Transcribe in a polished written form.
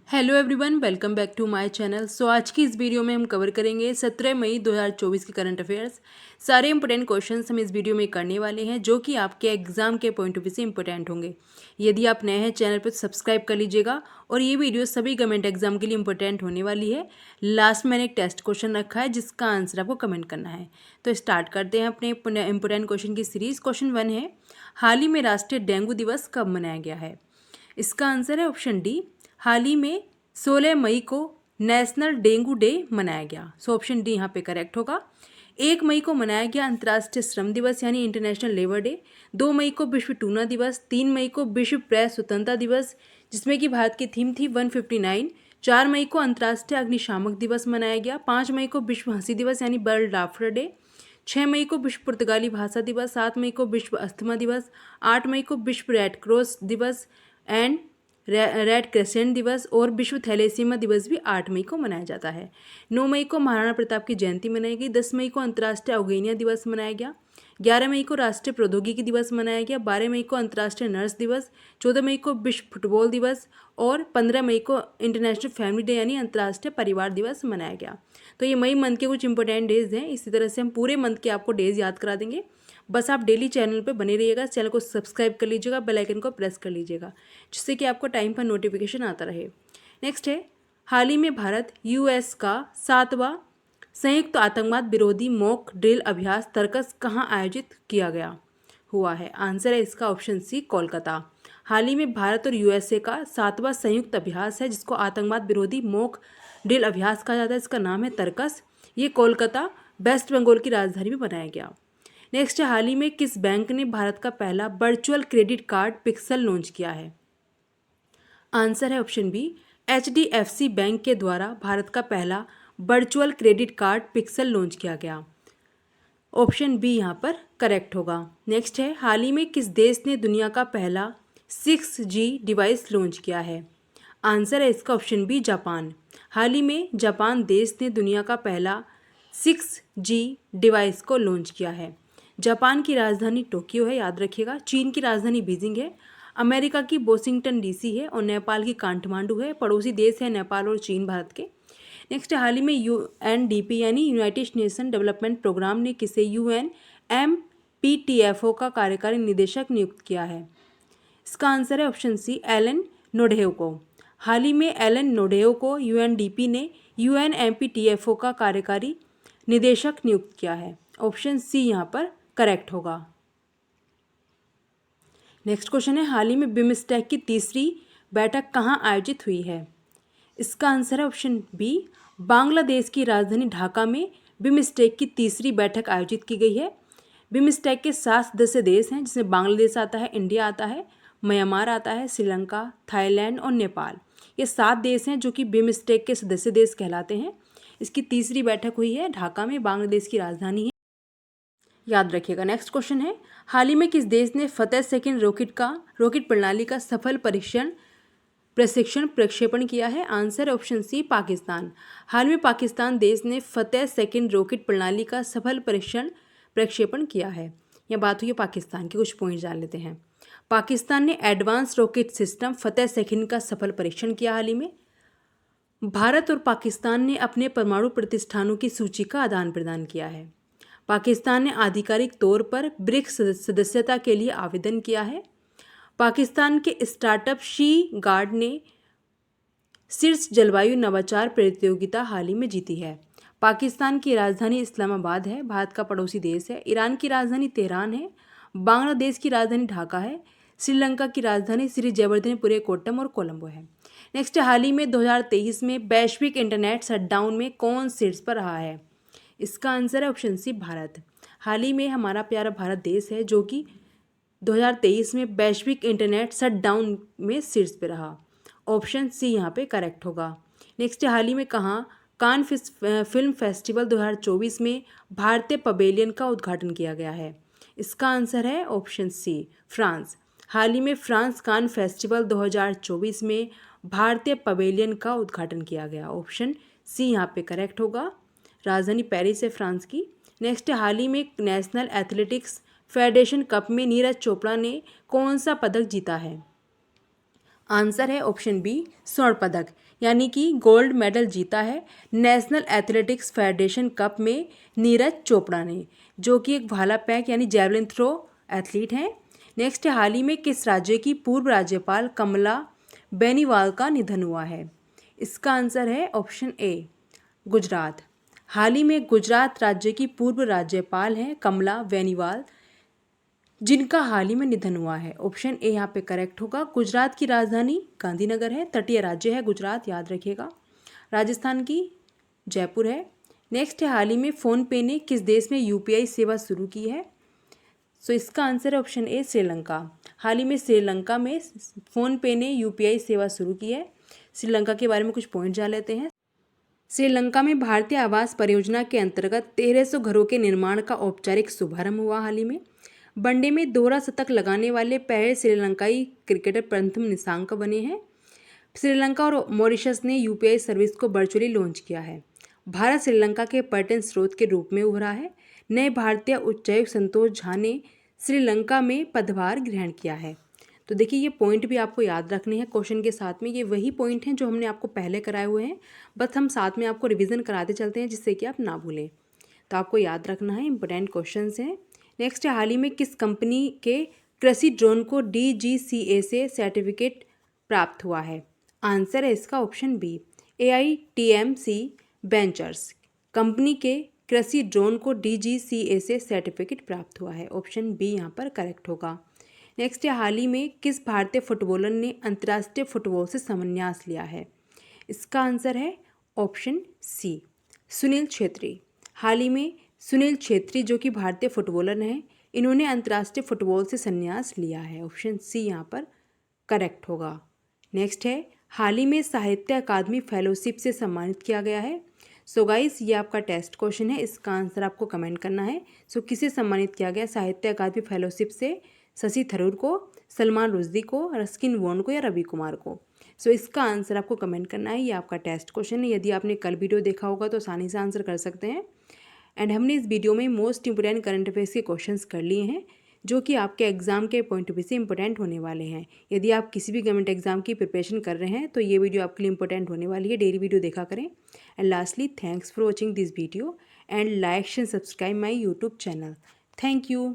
Hello everyone, welcome back to my channel. आज की इस वीडियो में हम कवर करेंगे 17 मई 2024 के करंट अफेयर्स। सारे इंपॉर्टेंट क्वेश्चंस हम इस वीडियो में करने वाले हैं जो कि आपके एग्जाम के पॉइंट ऑफ व्यू से इंपॉर्टेंट होंगे। यदि आप नए हैं चैनल पर तो सब्सक्राइब कर लीजिएगा और ये वीडियो सभी गवर्नमेंट एग्जाम के लिए इंपॉर्टेंट होने वाली है। लास्ट में मैंने एक टेस्ट क्वेश्चन रखा है जिसका आंसर आपको कमेंट करना है। तो स्टार्ट करते हैं अपने इंपॉर्टेंट क्वेश्चन की सीरीज। क्वेश्चन 1 है, हाल ही में राष्ट्रीय डेंगू दिवस कब मनाया गया है? इसका आंसर है ऑप्शन डी, हाल ही में 16 मई को नेशनल डेंगू डे मनाया गया। ऑप्शन डी यहाँ पे करेक्ट होगा। 1 मई को मनाया गया अंतर्राष्ट्रीय श्रम दिवस यानी इंटरनेशनल लेबर डे। 2 मई को विश्व टूना दिवस। 3 मई को विश्व प्रेस स्वतंत्रता दिवस जिसमें कि भारत की थीम थी 159। 4 मई को अंतर्राष्ट्रीय अग्निशामक दिवस मनाया गया। 5 मई को विश्व हंसी दिवस यानी वर्ल्ड लाफ्टर डे। 6 मई को विश्व पुर्तगाली भाषा दिवस। 7 मई को विश्व अस्थमा दिवस। 8 मई को विश्व रेड क्रॉस दिवस एंड रेड क्रेसेंट दिवस और विश्व थैलेसीमा दिवस भी 8 मई को मनाया जाता है। 9 मई को महाराणा प्रताप की जयंती मनाई गई। 10 मई को अंतर्राष्ट्रीय अवगेनिया दिवस मनाया गया। 11 मई को राष्ट्रीय प्रौद्योगिकी दिवस मनाया गया। 12 मई को अंतर्राष्ट्रीय नर्स दिवस। 14 मई को विश्व फुटबॉल दिवस और 15 मई को इंटरनेशनल फैमिली डे यानी अंतर्राष्ट्रीय परिवार दिवस मनाया गया। तो ये मई मंथ के कुछ इंपॉर्टेंट डेज हैं। इसी तरह से हम पूरे मंथ के आपको डेज याद करा देंगे। बस आप डेली चैनल पे बने रहिएगा, चैनल को सब्सक्राइब कर लीजिएगा, बेल आइकन को प्रेस कर लीजिएगा जिससे कि आपको टाइम पर नोटिफिकेशन आता रहे। नेक्स्ट है, हाल ही में भारत यूएस का 7वां संयुक्त आतंकवाद विरोधी मॉक ड्रिल अभ्यास तर्कस कहाँ आयोजित किया गया हुआ है? आंसर है इसका ऑप्शन सी, कोलकाता। हाल ही में भारत और यूएसए का 7वां संयुक्त अभ्यास है जिसको आतंकवाद विरोधी मॉक ड्रिल अभ्यास कहा जाता है। इसका नाम है तर्कस। ये कोलकाता वेस्ट बंगाल की राजधानी में बनाया गया। नेक्स्ट है, हाल ही में किस बैंक ने भारत का पहला virtual credit card pixel launch किया है? आंसर है ऑप्शन बी, HDFC बैंक के द्वारा भारत का पहला virtual credit card pixel launch किया गया। ऑप्शन बी यहाँ पर करेक्ट होगा। नेक्स्ट है, हाल ही में किस देश ने दुनिया का पहला 6G डिवाइस लॉन्च किया है? आंसर है इसका ऑप्शन बी, जापान। हाल ही में जापान देश ने दुनिया का पहला 6G डिवाइस को लॉन्च किया है। जापान की राजधानी टोक्यो है, याद रखिएगा। चीन की राजधानी बीजिंग है। अमेरिका की वॉशिंगटन DC है और नेपाल की काठमांडू है। पड़ोसी देश है नेपाल और चीन भारत के। नेक्स्ट, हाल ही में UNDP यानी यूनाइटेड नेशन डेवलपमेंट प्रोग्राम ने किसे UNMPTFO का कार्यकारी निदेशक नियुक्त किया है? इसका आंसर है ऑप्शन सी, एलन नोडेव को। हाल ही में एलन नोडेव को UNDP ने UNMPTFO का कार्यकारी निदेशक नियुक्त किया है। ऑप्शन सी यहाँ पर करेक्ट होगा। नेक्स्ट क्वेश्चन है, हाल ही में बिमस्टेक की तीसरी बैठक कहाँ आयोजित हुई है? इसका आंसर है ऑप्शन बी, बांग्लादेश की राजधानी ढाका में बिमस्टेक की तीसरी बैठक आयोजित की गई है। बिमस्टेक के 7 सदस्य देश हैं जिसमें बांग्लादेश आता है, इंडिया आता है, म्यांमार आता है, श्रीलंका, थाईलैंड और नेपाल। ये 7 देश हैं जो कि बिमस्टेक के सदस्य देश कहलाते हैं। इसकी तीसरी बैठक हुई है ढाका में, बांग्लादेश की राजधानी है, याद रखिएगा। नेक्स्ट क्वेश्चन है, हाल ही में किस देश ने फतेह सेकंड रॉकेट प्रणाली का सफल प्रशिक्षण प्रक्षेपण किया है? Answer option C, Pakistan. हाल में पाकिस्तान देश ने फतेह सेकंड रॉकेट प्रणाली का सफल परीक्षण प्रक्षेपण किया है। यह बात हुई है पाकिस्तान की। कुछ पॉइंट जान लेते हैं। पाकिस्तान ने एडवांस रॉकेट सिस्टम फतेह सेकंड का सफल परीक्षण किया हाल ही में। भारत और पाकिस्तान ने अपने परमाणु प्रतिष्ठानों की सूची का आदान प्रदान किया है। पाकिस्तान ने आधिकारिक तौर पर ब्रिक्स सदस्यता के लिए आवेदन किया है। पाकिस्तान के स्टार्टअप शी गार्ड ने शीर्ष जलवायु नवाचार प्रतियोगिता हाल ही में जीती है। पाकिस्तान की राजधानी इस्लामाबाद है, भारत का पड़ोसी देश है। ईरान की राजधानी तेहरान है। बांग्लादेश की राजधानी ढाका है। श्रीलंका की राजधानी श्री जयवर्धनेपुरे कोट्टम और कोलंबो है। नेक्स्ट, हाल ही में 2023 में वैश्विक इंटरनेट शटडाउन में कौन शीर्ष पर रहा है? इसका आंसर है ऑप्शन सी, भारत। हाल ही में हमारा प्यारा भारत देश है जो कि 2023 में वैश्विक इंटरनेट शटडाउन में शीर्ष पे रहा। ऑप्शन सी यहाँ पे करेक्ट होगा। नेक्स्ट, हाल ही में कहाँ कान फिल्म फेस्टिवल 2024 में भारतीय पवेलियन का उद्घाटन किया गया है? इसका आंसर है ऑप्शन सी, फ्रांस। हाल ही में फ्रांस कान फेस्टिवल 2024 में भारतीय पवेलियन का उद्घाटन किया गया। ऑप्शन सी यहाँ पे करेक्ट होगा। राजधानी पेरिस है फ्रांस की। नेक्स्ट, हाल ही में नेशनल एथलेटिक्स फेडरेशन कप में नीरज चोपड़ा ने कौन सा पदक जीता है? आंसर है ऑप्शन बी स्वर्ण पदक, यानी कि गोल्ड मेडल जीता है नेशनल एथलेटिक्स फेडरेशन कप में नीरज चोपड़ा ने, जो कि एक भाला फेंक यानी जेवलिन थ्रो एथलीट हैं। नेक्स्ट है, हाल ही में किस राज्य की पूर्व राज्यपाल कमला बेनीवाल का निधन हुआ है? इसका आंसर है ऑप्शन ए गुजरात। हाल ही में गुजरात राज्य की पूर्व राज्यपाल हैं कमला बेनीवाल, जिनका हाल ही में निधन हुआ है। ऑप्शन ए यहाँ पे करेक्ट होगा। गुजरात की राजधानी गांधीनगर है, तटीय राज्य है गुजरात, याद रखिएगा। राजस्थान की जयपुर है। नेक्स्ट है, हाल ही में फ़ोनपे ने किस देश में यूपीआई सेवा शुरू की है? सो इसका आंसर है ऑप्शन ए श्रीलंका। हाल ही में श्रीलंका में फ़ोनपे ने यूपीआई सेवा शुरू की है। श्रीलंका के बारे में कुछ पॉइंट जान लेते हैं। श्रीलंका में भारतीय आवास परियोजना के अंतर्गत 1300 घरों के निर्माण का औपचारिक शुभारंभ हुआ हाल ही में। वनडे में दोहरा शतक लगाने वाले पहले श्रीलंकाई क्रिकेटर प्रथम निशांक बने हैं। श्रीलंका और मॉरिशस ने यूपीआई सर्विस को वर्चुअली लॉन्च किया है। भारत श्रीलंका के पर्यटन स्रोत के रूप में उभरा है। नए भारतीय उच्चायुक्त संतोष झा ने श्रीलंका में पदभार ग्रहण किया है। तो देखिए, ये पॉइंट भी आपको याद रखने हैं क्वेश्चन के साथ में। ये वही पॉइंट हैं जो हमने आपको पहले कराए हुए हैं, बस हम साथ में आपको रिवीजन कराते चलते हैं जिससे कि आप ना भूलें। तो आपको याद रखना है, इंपॉर्टेंट क्वेश्चन हैं। नेक्स्ट है, हाल ही में किस कंपनी के कृषि ड्रोन को DGCA से सर्टिफिकेट प्राप्त हुआ है? आंसर है इसका option B AITMC ventures company के कृषि ड्रोन को DGCA से सर्टिफिकेट प्राप्त हुआ है। ऑप्शन बी यहाँ पर करेक्ट होगा। नेक्स्ट है, हाल ही में किस भारतीय फुटबॉलर ने अंतर्राष्ट्रीय फुटबॉल से संन्यास लिया है? इसका आंसर है ऑप्शन सी सुनील छेत्री। हाल ही में सुनील छेत्री, जो कि भारतीय फुटबॉलर हैं, इन्होंने अंतर्राष्ट्रीय फुटबॉल से संन्यास लिया है। ऑप्शन सी यहाँ पर करेक्ट होगा। नेक्स्ट है, हाल ही में साहित्य अकादमी फेलोशिप से सम्मानित किया गया है। सो गाइस, ये आपका टेस्ट क्वेश्चन है, इसका आंसर आपको कमेंट करना है। सो किसे सम्मानित किया गया साहित्य अकादमी फेलोशिप से? शशि थरूर को, सलमान रुश्दी को, रस्किन बॉन्ड को या रवि कुमार को? सो इसका आंसर आपको कमेंट करना है। ये आपका टेस्ट क्वेश्चन है। यदि आपने कल वीडियो देखा होगा तो आसानी से आंसर कर सकते हैं। एंड हमने इस वीडियो में मोस्ट इंपोर्टेंट करंट अफेयर्स के क्वेश्चंस कर लिए हैं, जो कि आपके एग्जाम के पॉइंट ऑफ व्यू से इंपॉर्टेंट होने वाले हैं। यदि आप किसी भी गवर्नमेंट एग्जाम की प्रिपरेशन कर रहे हैं तो ये वीडियो आपके लिए इंपॉर्टेंट होने वाली है। डेली वीडियो देखा करें। And lastly, thanks for watching this video and like and subscribe my YouTube channel. Thank you.